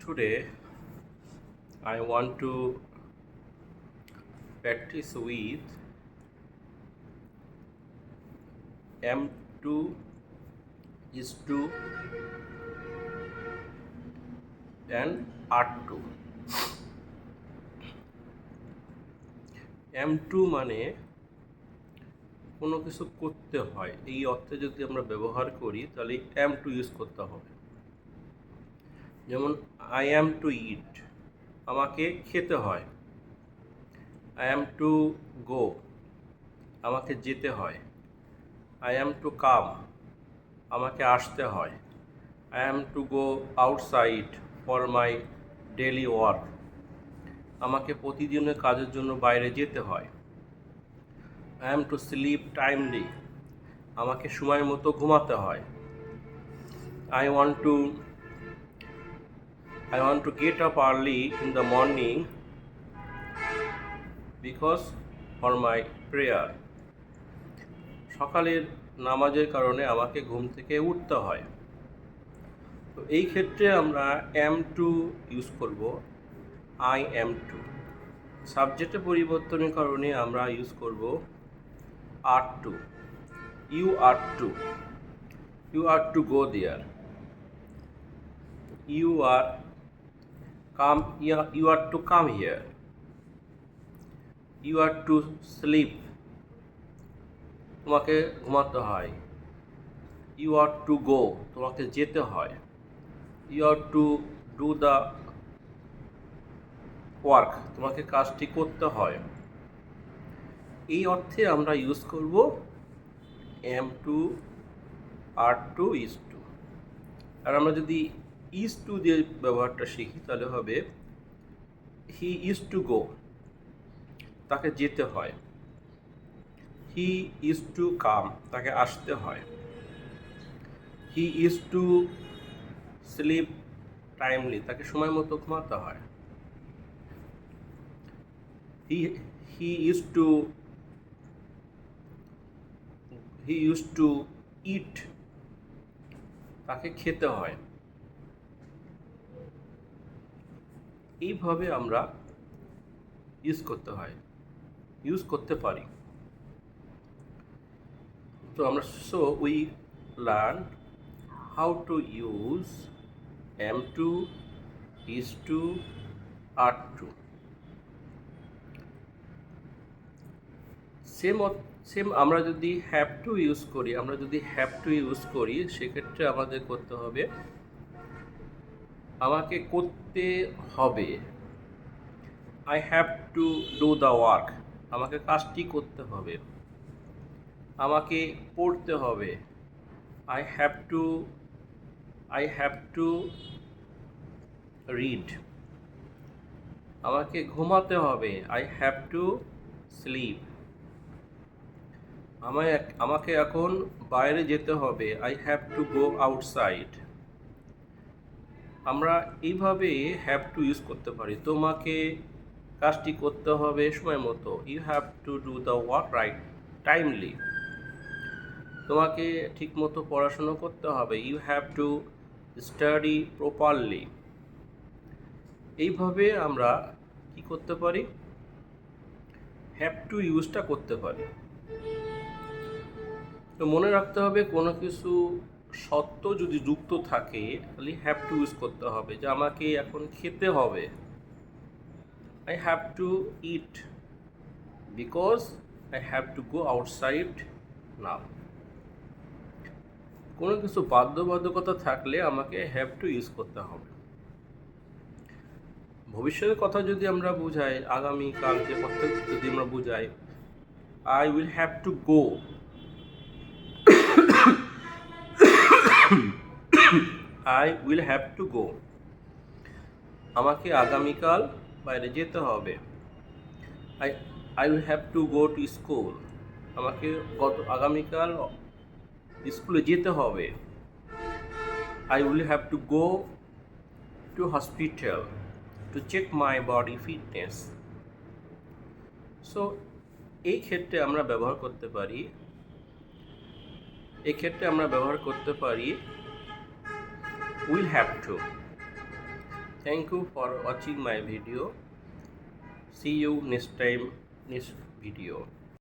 Today I want to practice with M2 is 2 and R2. M2 মানে কোনো কিছু করতে হয়, এই অর্থে যদি আমরা ব্যবহার করি তাহলে M2 ইউজ করতে হবে। যেমন I am to eat, আমাকে খেতে হয়। I am to go, আমাকে যেতে হয়। I am to come, আমাকে আসতে হয়। I am to go outside for my daily work, আমাকে প্রতিদিনের কাজের জন্য বাইরে যেতে হয়। I am to sleep timely, আমাকে সময় মতো ঘুমাতে হয়। I want to get up early in the morning because for my prayer, সকালের নামাজের কারণে আমাকে ঘুম থেকে উঠতে হয়। তো এই ক্ষেত্রে আমরা am2 ইউজ করব, I am to। সাবজেক্টের পরিবর্তনের কারণে আমরা ইউজ করব are2, you are to go there, you are to come here, you are to sleep, তোমাকে ঘুমাতে হয়। You are to go, তোমাকে যেতে হয়। You are to do the work, তোমাকে কাজটি করতে হয়। এই অর্থে আমরা ইউজ করব am2 are2 is to। আর আমরা যদি is to দিয়ে ব্যবহারটা শিখি তাহলে হবে he is to go, তাকে যেতে হয়। He is to come, তাকে আসতে হয়। He is to sleep timely, তাকে সময় মতো ঘুমাতে হয়। He used to eat, তাকে খেতে হয়। এইভাবে আমরা ইউজ করতে পারি। তো আমরা we learn how to use am2, is to, are2। Same আমরা যদি হ্যাভ টু ইউজ করি সেক্ষেত্রে আমাদের করতে হবে আমাকে করতে হবে, I have to do the work, আমাকে কাজটি করতে হবে। আমাকে পড়তে হবে, I have to read। আমাকে ঘুমাতে হবে, I have to sleep। আমাকে এখন বাইরে যেতে হবে, I have to go outside। আমরা এইভাবে হ্যাভ টু ইউজ করতে পারি। তোমাকে কাজটি করতে হবে সময় মতো, you have to do the work right timely. তোমাকে ঠিকমতো পড়াশুনো করতে হবে, you have to study properly. এইভাবে আমরা কি করতে পারি, হ্যাভ টু ইউজটা করতে পারি। তো মনে রাখতে হবে কোনো কিছু সত্য যদি যুক্ত থাকে তাহলে হ্যাভ টু ইউজ করতে হবে। যে আমাকে এখন খেতে হবে, I have to eat because I have to go outside now। কোনো কিছু বাধ্যবাধকতা থাকলে আমাকে হ্যাভ টু ইউজ করতে হবে। ভবিষ্যতের কথা যদি আমরা বুঝাই, আগামীকাল যে কথা যদি আমরা বুঝাই, I will have to go, I will have to go, আমাকে আগামীকাল বাইরে যেতে হবে। I will have to go to school, আমাকে আগামীকাল স্কুলে যেতে হবে। I will have to go to hospital to check my body fitness। So এই ক্ষেত্রে আমরা ব্যবহার করতে পারি will have to। Thank you for watching my video. See you next time, next video.